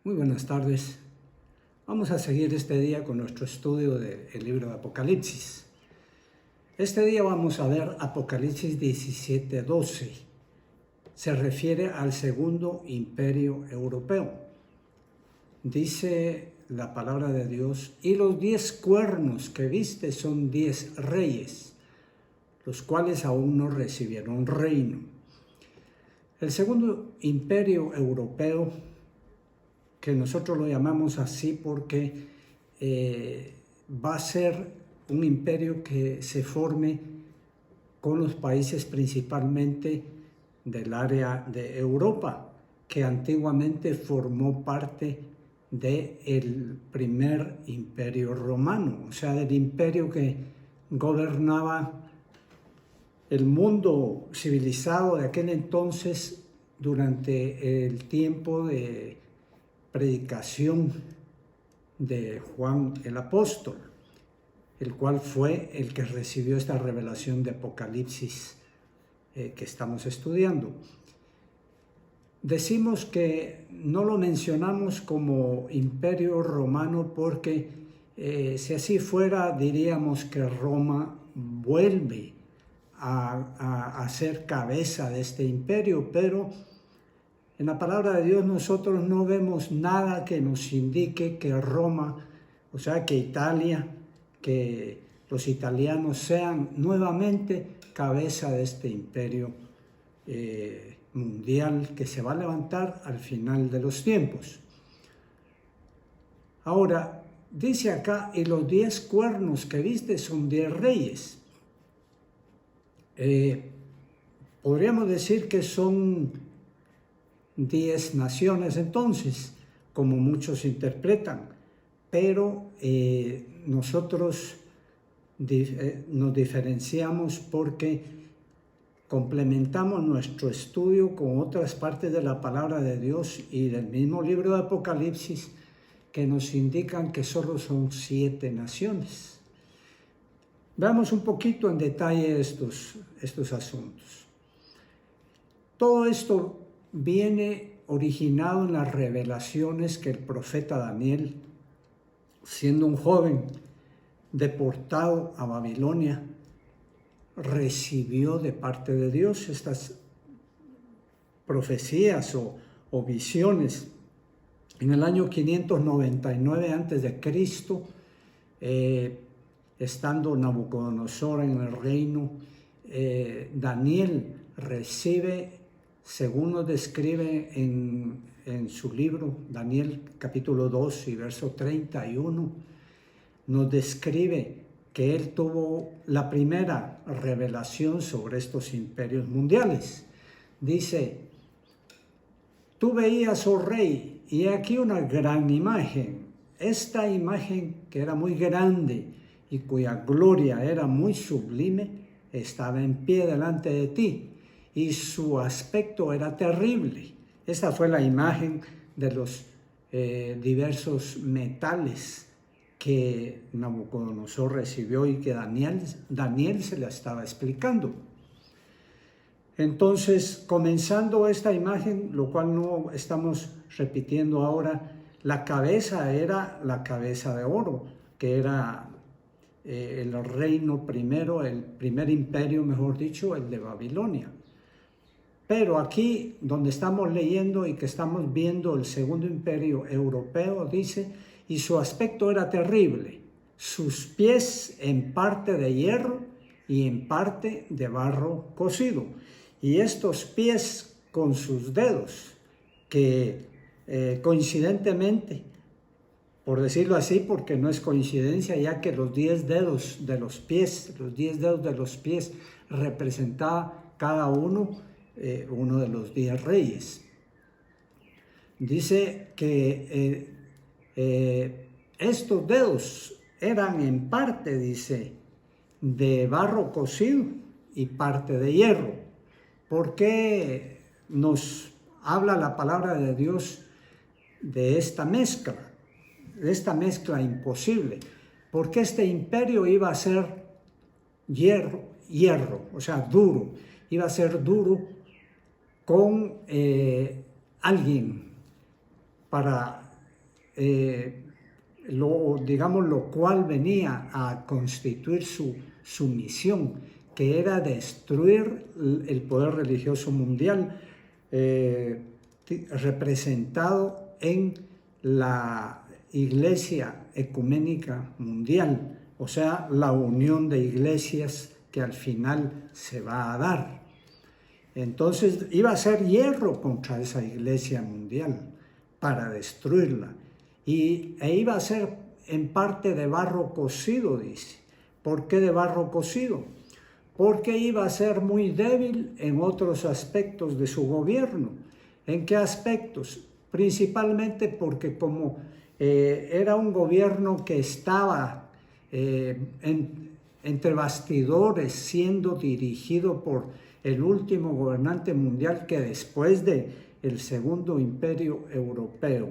Muy buenas tardes. Vamos a seguir este día con nuestro estudio del libro de Apocalipsis. Este día vamos a ver Apocalipsis 17:12. Se refiere al segundo imperio europeo. Dice la palabra de Dios: y los 10 cuernos que viste son 10 reyes, los cuales aún no recibieron reino. El segundo imperio europeo, que nosotros lo llamamos así porque va a ser un imperio que se forme con los países principalmente del área de Europa, que antiguamente formó parte del primer imperio romano, o sea, del imperio que gobernaba el mundo civilizado de aquel entonces durante el tiempo de predicación de Juan el apóstol, el cual fue el que recibió esta revelación de Apocalipsis que estamos estudiando. Decimos que no lo mencionamos como imperio romano porque si así fuera diríamos que Roma vuelve a ser cabeza de este imperio, pero en la palabra de Dios nosotros no vemos nada que nos indique que Roma, o sea, que Italia, que los italianos sean nuevamente cabeza de este imperio mundial que se va a levantar al final de los tiempos. Ahora, dice acá, y los 10 cuernos que viste son 10 reyes. Podríamos decir que son 10 naciones entonces, como muchos interpretan, pero nosotros nos diferenciamos porque complementamos nuestro estudio con otras partes de la palabra de Dios y del mismo libro de Apocalipsis que nos indican que solo son 7 naciones. Veamos un poquito en detalle estos asuntos. Todo esto viene originado en las revelaciones que el profeta Daniel, siendo un joven deportado a Babilonia, recibió de parte de Dios. Estas profecías o visiones en el año 599 a.C., estando Nabucodonosor en el reino, Daniel recibe, según nos describe en su libro, Daniel capítulo 2 y verso 31, nos describe que él tuvo la primera revelación sobre estos imperios mundiales. Dice: tú veías, oh rey, y aquí una gran imagen. Esta imagen, que era muy grande y cuya gloria era muy sublime, estaba en pie delante de ti, y su aspecto era terrible. Esta fue la imagen de los diversos metales que Nabucodonosor recibió y que Daniel se la estaba explicando. Entonces, comenzando esta imagen, lo cual no estamos repitiendo ahora, la cabeza era la cabeza de oro, que era el reino primero, el primer imperio, mejor dicho, el de Babilonia. Pero aquí, donde estamos leyendo y que estamos viendo el segundo imperio europeo, dice: y su aspecto era terrible, sus pies en parte de hierro y en parte de barro cocido, y estos pies con sus dedos, que coincidentemente, por decirlo así, porque no es coincidencia, ya que los 10 dedos de los pies, representaba cada uno de los 10 reyes. Dice que estos dedos eran en parte, dice, de barro cocido y parte de hierro. ¿Por qué nos habla la palabra de Dios de esta mezcla imposible? Porque este imperio iba a ser hierro, o sea, duro, iba a ser duro con alguien para lo cual venía a constituir su misión, que era destruir el poder religioso mundial, representado en la Iglesia Ecuménica Mundial, o sea, la unión de iglesias que al final se va a dar. Entonces iba a ser hierro contra esa iglesia mundial para destruirla, e iba a ser en parte de barro cocido, dice. ¿Por qué de barro cocido? Porque iba a ser muy débil en otros aspectos de su gobierno. ¿En qué aspectos? Principalmente porque como era un gobierno que estaba entre bastidores, siendo dirigido por el último gobernante mundial, que después del Segundo Imperio Europeo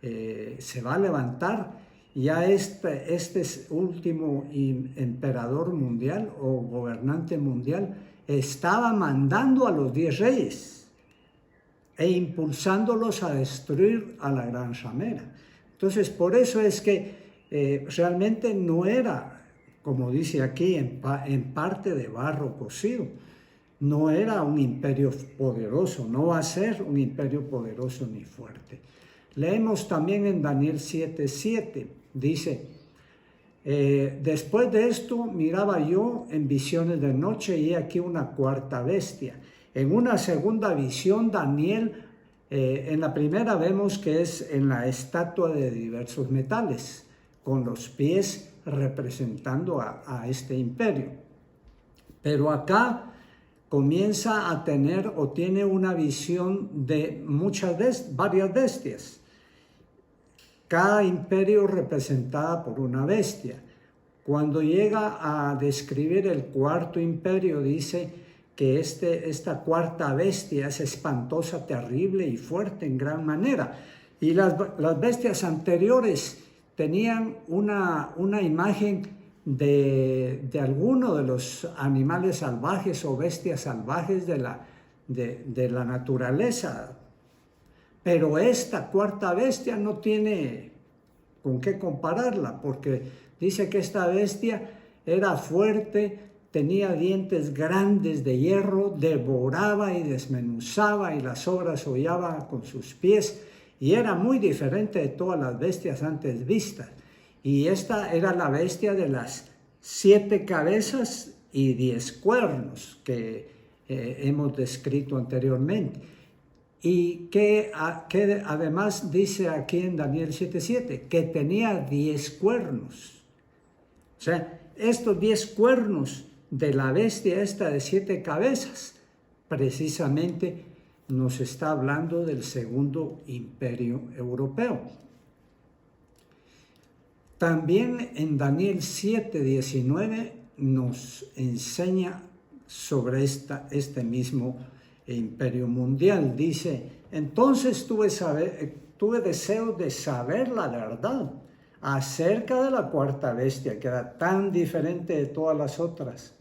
se va a levantar, ya este último emperador mundial o gobernante mundial estaba mandando a los 10 reyes e impulsándolos a destruir a la Gran Ramera. Entonces, por eso es que realmente no era, como dice aquí, en parte de barro cocido. No era un imperio poderoso, no va a ser un imperio poderoso ni fuerte. Leemos también en Daniel 7:7, dice, después de esto miraba yo en visiones de noche y he aquí una cuarta bestia. En una segunda visión, Daniel, en la primera vemos que es en la estatua de diversos metales, con los pies representando a este imperio. Pero acá comienza a tener o tiene una visión de varias bestias. Cada imperio representada por una bestia. Cuando llega a describir el cuarto imperio, dice que esta cuarta bestia es espantosa, terrible y fuerte en gran manera. Y las bestias anteriores tenían una imagen de alguno de los animales salvajes o bestias salvajes de la naturaleza. Pero esta cuarta bestia no tiene con qué compararla, porque dice que esta bestia era fuerte, tenía dientes grandes de hierro, devoraba y desmenuzaba y las obras hollaba con sus pies, y era muy diferente de todas las bestias antes vistas. Y esta era la bestia de las 7 cabezas y 10 cuernos que hemos descrito anteriormente. Y que además dice aquí en Daniel 7:7, que tenía 10 cuernos. O sea, estos 10 cuernos de la bestia esta de 7 cabezas, precisamente nos está hablando del Segundo Imperio Europeo. También en Daniel 7:19 nos enseña sobre este mismo imperio mundial. Dice, entonces tuve deseo de saber la verdad acerca de la cuarta bestia, que era tan diferente de todas las otras,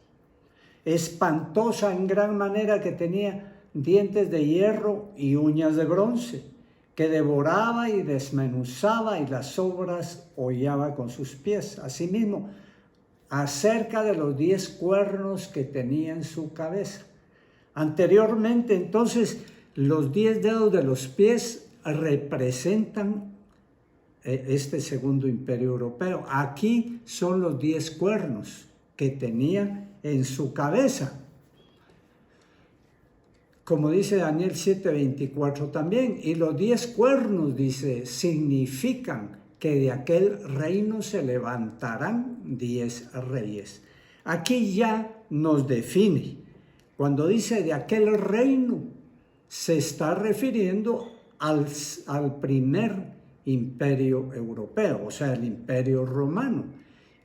espantosa en gran manera, que tenía dientes de hierro y uñas de bronce, que devoraba y desmenuzaba y las obras hollaba con sus pies. Asimismo, acerca de los 10 cuernos que tenía en su cabeza. Anteriormente, entonces, los 10 dedos de los pies representan este Segundo Imperio Europeo. Aquí son los 10 cuernos que tenía en su cabeza. Como dice Daniel 7:24 también, y los 10 cuernos, dice, significan que de aquel reino se levantarán 10 reyes. Aquí ya nos define. Cuando dice de aquel reino, se está refiriendo al primer imperio europeo, o sea, el imperio romano,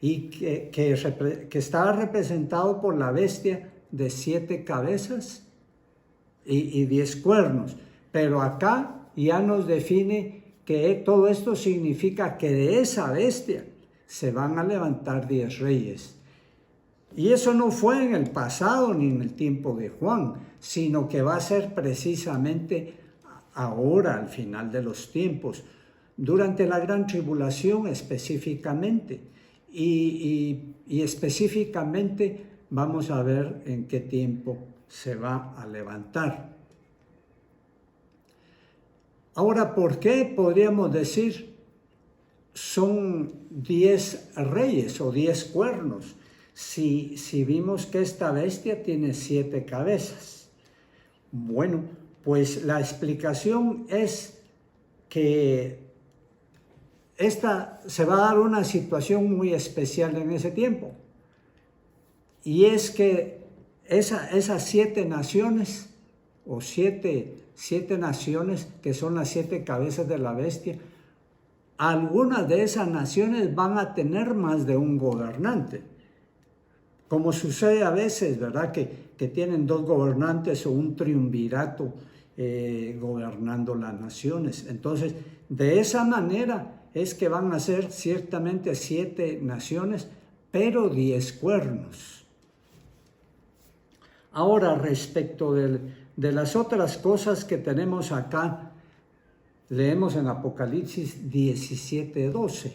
y que estaba representado por la bestia de 7 cabezas y 10 cuernos. Pero acá ya nos define que todo esto significa que de esa bestia se van a levantar 10 reyes. Y eso no fue en el pasado ni en el tiempo de Juan, sino que va a ser precisamente ahora, al final de los tiempos, durante la gran tribulación específicamente. Y específicamente vamos a ver en qué tiempo se va a levantar. Ahora, ¿por qué podríamos decir son 10 reyes o 10 cuernos? Si vimos que esta bestia tiene 7 cabezas. Bueno, pues la explicación es que se va a dar una situación muy especial en ese tiempo. Y es que esas 7 naciones, o siete naciones, que son las 7 cabezas de la bestia, algunas de esas naciones van a tener más de un gobernante. Como sucede a veces, ¿verdad? Que tienen 2 gobernantes o un triunvirato gobernando las naciones. Entonces, de esa manera es que van a ser ciertamente 7 naciones, pero 10 cuernos. Ahora, respecto de las otras cosas que tenemos acá, leemos en Apocalipsis 17:12.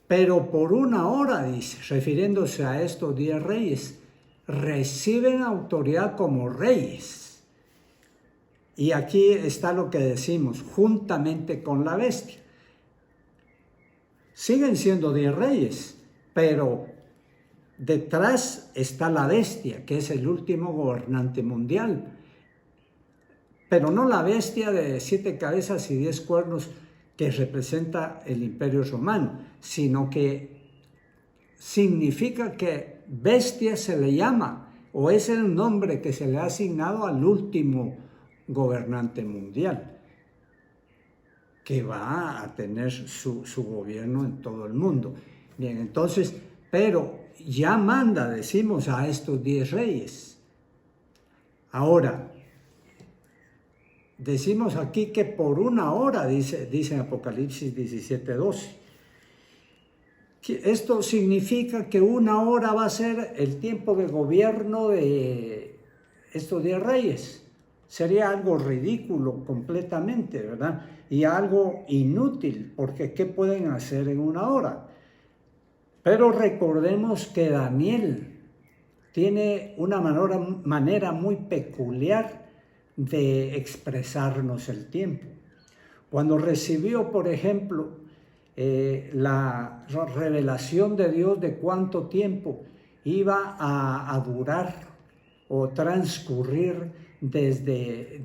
Pero por una hora, dice, refiriéndose a estos 10 reyes, reciben autoridad como reyes. Y aquí está lo que decimos, juntamente con la bestia. Siguen siendo 10 reyes, pero detrás está la bestia, que es el último gobernante mundial. Pero no la bestia de 7 cabezas y 10 cuernos que representa el Imperio Romano, sino que significa que bestia se le llama, o es el nombre que se le ha asignado al último gobernante mundial, que va a tener su gobierno en todo el mundo. Bien, entonces, pero ya manda, decimos, a estos 10 reyes. Ahora, decimos aquí que por una hora, dice en Apocalipsis 17:12. Esto significa que una hora va a ser el tiempo de gobierno de estos 10 reyes. Sería algo ridículo completamente, ¿verdad? Y algo inútil, porque ¿qué pueden hacer en una hora? Pero recordemos que Daniel tiene una manera muy peculiar de expresarnos el tiempo. Cuando recibió, por ejemplo, la revelación de Dios de cuánto tiempo iba a durar o transcurrir desde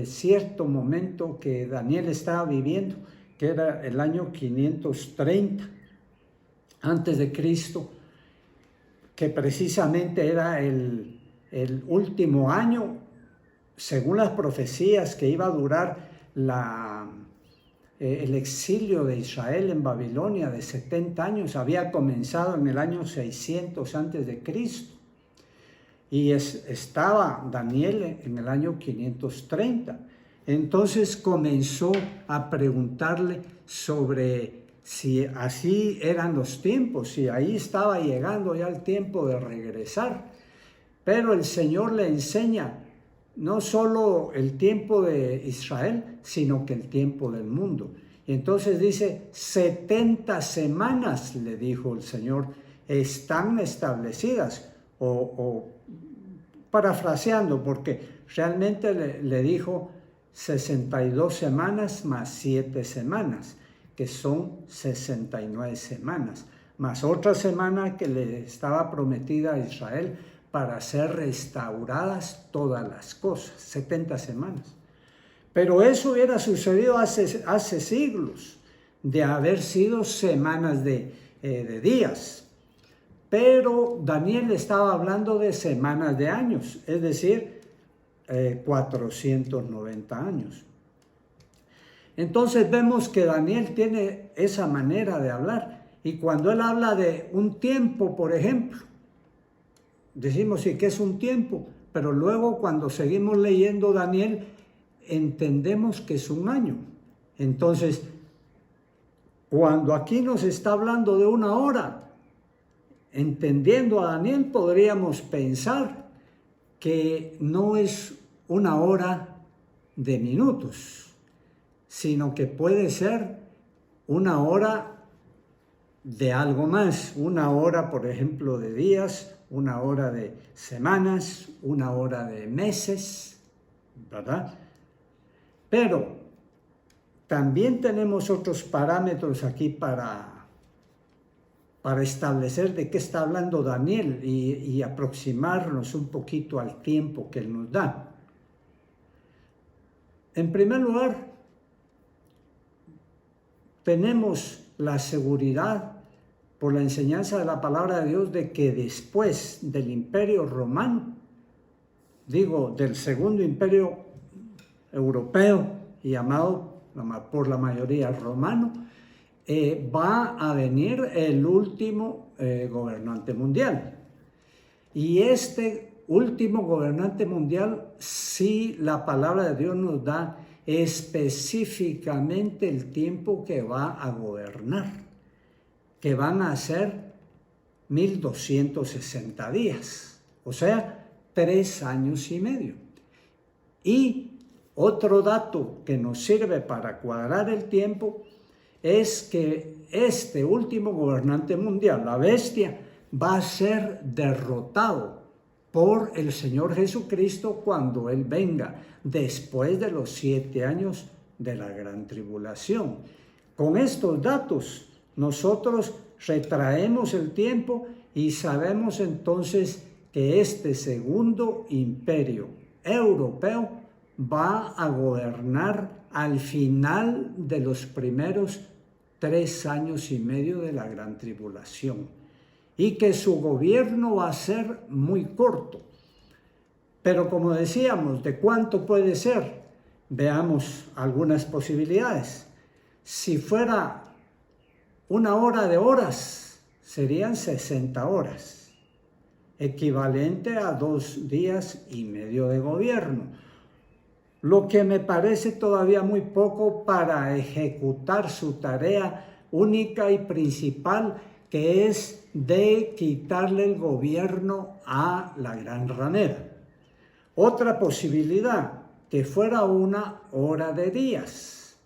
cierto momento que Daniel estaba viviendo, que era el año 530 antes de Cristo, que precisamente era el último año, según las profecías, que iba a durar el exilio de Israel en Babilonia de 70 años. Había comenzado en el año 600 antes de Cristo. Y estaba Daniel en el año 530. Entonces comenzó a preguntarle sobre si así eran los tiempos, si ahí estaba llegando ya el tiempo de regresar. Pero el Señor le enseña no solo el tiempo de Israel, sino que el tiempo del mundo. Y entonces dice, 70 semanas, le dijo el Señor, están establecidas, o parafraseando, porque realmente le dijo 62 semanas más 7 semanas, que son 69 semanas, más otra semana que le estaba prometida a Israel para ser restauradas todas las cosas, 70 semanas. Pero eso hubiera sucedido hace siglos, de haber sido semanas de días. Pero Daniel estaba hablando de semanas de años, es decir, 490 años. Entonces vemos que Daniel tiene esa manera de hablar. Y cuando él habla de un tiempo, por ejemplo, decimos sí que es un tiempo, pero luego cuando seguimos leyendo Daniel, entendemos que es un año. Entonces, cuando aquí nos está hablando de una hora, entendiendo a Daniel, podríamos pensar que no es una hora de minutos, sino que puede ser una hora de algo más, una hora, por ejemplo, de días, una hora de semanas, una hora de meses, ¿verdad? Pero también tenemos otros parámetros aquí para establecer de qué está hablando Daniel y aproximarnos un poquito al tiempo que él nos da. En primer lugar, tenemos la seguridad por la enseñanza de la palabra de Dios de que después del Imperio Romano, digo, del Segundo Imperio Europeo y llamado por la mayoría romano, va a venir el último gobernante mundial. Y este último gobernante mundial, sí, la palabra de Dios nos da específicamente el tiempo que va a gobernar, que van a ser 1260 días, o sea, 3 años y medio. Y otro dato que nos sirve para cuadrar el tiempo es que este último gobernante mundial, la bestia, va a ser derrotado por el Señor Jesucristo cuando Él venga, después de los 7 años de la gran tribulación. Con estos datos, nosotros retraemos el tiempo y sabemos entonces que este segundo imperio europeo va a gobernar al final de los primeros 3 años y medio de la gran tribulación, y que su gobierno va a ser muy corto. Pero como decíamos, ¿de cuánto puede ser? Veamos algunas posibilidades. Si fuera una hora de horas, serían 60 horas, equivalente a 2 días y medio de gobierno, lo que me parece todavía muy poco para ejecutar su tarea única y principal, que es de quitarle el gobierno a la gran ramera. Otra posibilidad, que fuera una hora de días,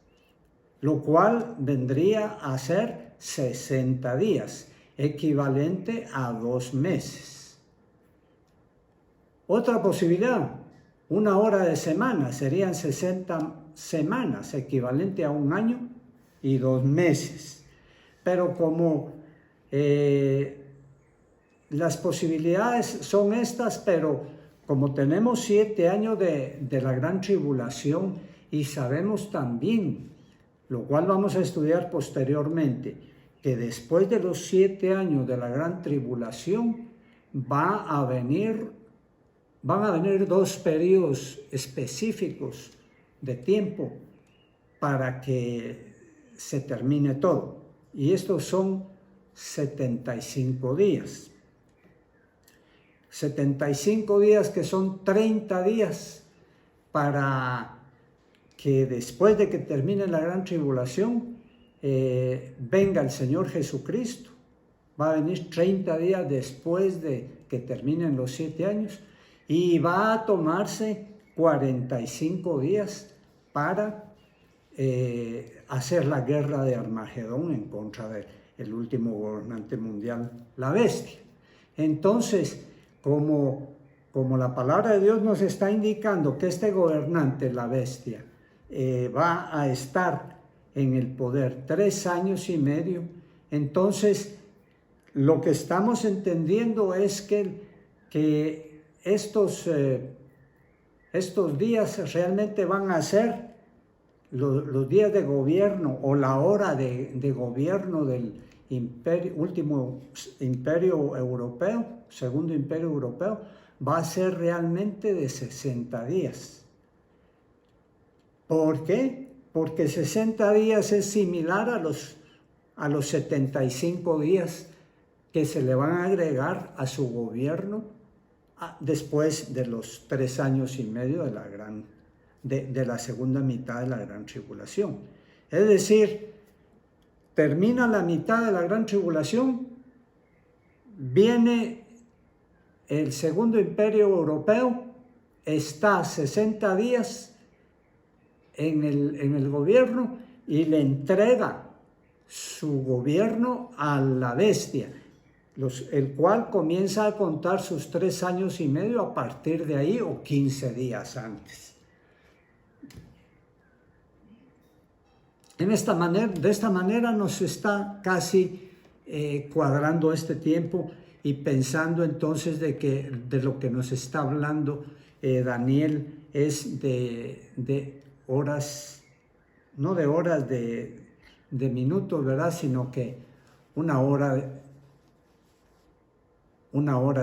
lo cual vendría a ser 60 días, equivalente a 2 meses. Otra posibilidad, una hora de semana, serían 60 semanas, equivalente a 1 año y 2 meses. Pero como las posibilidades son estas, pero como tenemos 7 años de la gran tribulación y sabemos también, lo cual vamos a estudiar posteriormente, que después de los 7 años de la gran tribulación van a venir 2 periodos específicos de tiempo para que se termine todo. Y estos son 75 días. 75 días que son 30 días para que después de que termine la gran tribulación venga el Señor Jesucristo. Va a venir 30 días después de que terminen los 7 años y va a tomarse 45 días para hacer la guerra de Armagedón en contra del último gobernante mundial, la bestia. Entonces, como la palabra de Dios nos está indicando que este gobernante, la bestia, va a estar en el poder 3 años y medio, entonces lo que estamos entendiendo es que estos días realmente van a ser los días de gobierno o la hora de gobierno del último imperio europeo, segundo imperio europeo, va a ser realmente de 60 días. ¿Por qué? Porque 60 días es similar a los 75 días que se le van a agregar a su gobierno después de los 3 años y medio de la segunda mitad de la gran tribulación. Es decir, termina la mitad de la gran tribulación, viene el segundo imperio europeo, está 60 días en el gobierno y le entrega su gobierno a la bestia, el cual comienza a contar sus 3 años y medio a partir de ahí o 15 días antes. De esta manera nos está casi cuadrando este tiempo y pensando entonces de lo que nos está hablando Daniel es de horas, no de horas de minutos, ¿verdad? Sino que una hora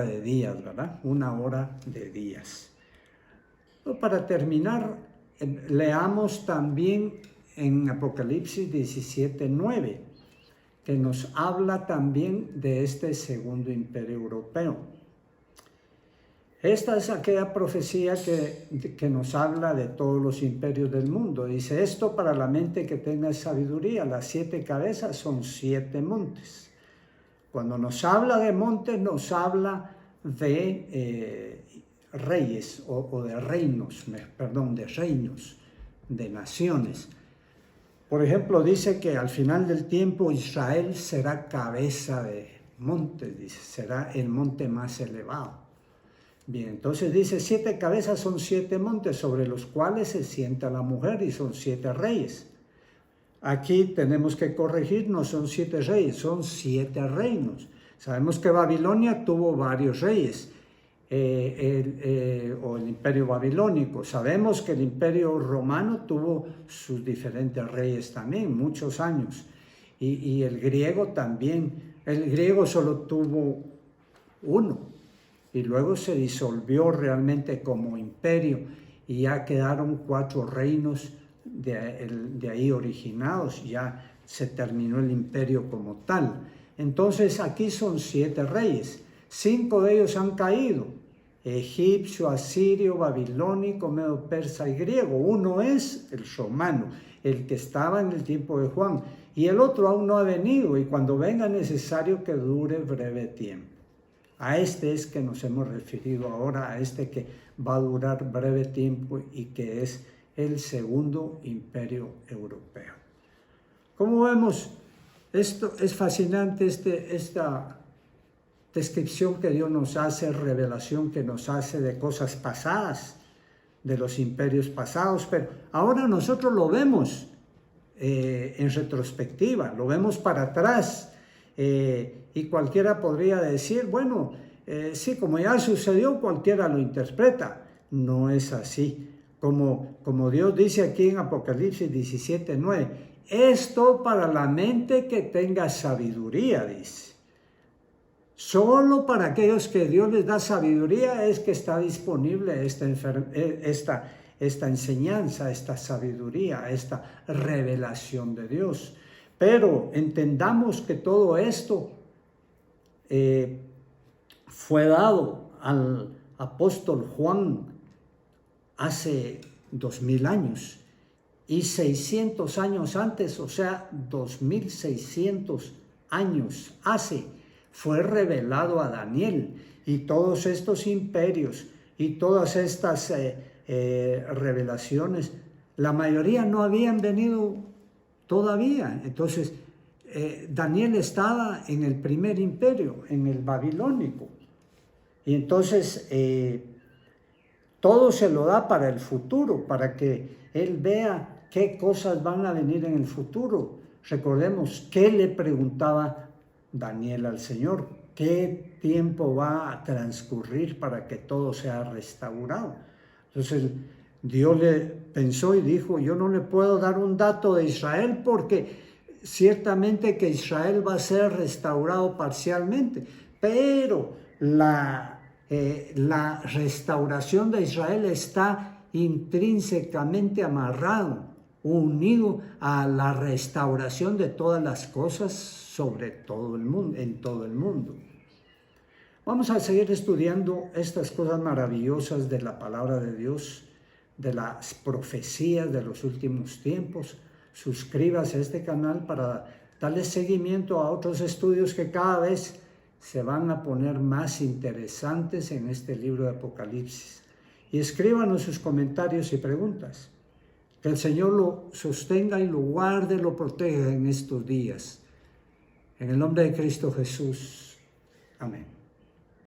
de días, ¿verdad? Una hora de días. Para terminar, leamos también en Apocalipsis 17:9, que nos habla también de este segundo imperio europeo. Esta es aquella profecía que nos habla de todos los imperios del mundo. Dice, esto para la mente que tenga sabiduría, las 7 cabezas son 7 montes. Cuando nos habla de montes, nos habla de reyes o de reinos, de reinos, de naciones. Por ejemplo, dice que al final del tiempo Israel será cabeza de montes, dice, será el monte más elevado. Bien, entonces dice, 7 cabezas son 7 montes sobre los cuales se sienta la mujer y son 7 reyes. Aquí tenemos que corregir, no son 7 reyes, son 7 reinos. Sabemos que Babilonia tuvo varios reyes, o el imperio babilónico. Sabemos que el imperio romano tuvo sus diferentes reyes también, muchos años. Y el griego también. El griego solo tuvo uno. Y luego se disolvió realmente como imperio. Y ya quedaron 4 reinos de ahí originados. Ya se terminó el imperio como tal. Entonces aquí son 7 reyes. 5 de ellos han caído. Egipcio, asirio, babilónico, medo persa y griego. Uno es el romano, el que estaba en el tiempo de Juan, y el otro aún no ha venido, y cuando venga es necesario que dure breve tiempo. A este es que nos hemos referido ahora, a este que va a durar breve tiempo y que es el segundo imperio europeo. Como vemos, esto es fascinante, esta descripción que Dios nos hace, revelación que nos hace de cosas pasadas, de los imperios pasados, pero ahora nosotros lo vemos en retrospectiva, lo vemos para atrás, y cualquiera podría decir, bueno, sí, como ya sucedió, cualquiera lo interpreta. No es así. Como Dios dice aquí en Apocalipsis 17:9, esto para la mente que tenga sabiduría, dice. Solo para aquellos que Dios les da sabiduría es que está disponible esta enseñanza, esta sabiduría, esta revelación de Dios. Pero entendamos que todo esto fue dado al apóstol Juan hace 2000 años y 600 años antes, o sea, 2600 años hace, fue revelado a Daniel, y todos estos imperios y todas estas revelaciones, la mayoría no habían venido todavía. Entonces, Daniel estaba en el primer imperio, en el babilónico, y entonces todo se lo da para el futuro, para que él vea qué cosas van a venir en el futuro. Recordemos qué le preguntaba Daniel al Señor, qué tiempo va a transcurrir para que todo sea restaurado. Entonces Dios le pensó y dijo, yo no le puedo dar un dato de Israel porque ciertamente que Israel va a ser restaurado parcialmente, pero la restauración de Israel está intrínsecamente amarrado, unido a la restauración de todas las cosas sobre todo el mundo, en todo el mundo. Vamos a seguir estudiando estas cosas maravillosas de la palabra de Dios, de las profecías de los últimos tiempos. Suscríbase a este canal para darle seguimiento a otros estudios que cada vez se van a poner más interesantes en este libro de Apocalipsis. Y escríbanos sus comentarios y preguntas. Que el Señor lo sostenga y lo guarde, lo proteja en estos días. En el nombre de Cristo Jesús. Amén.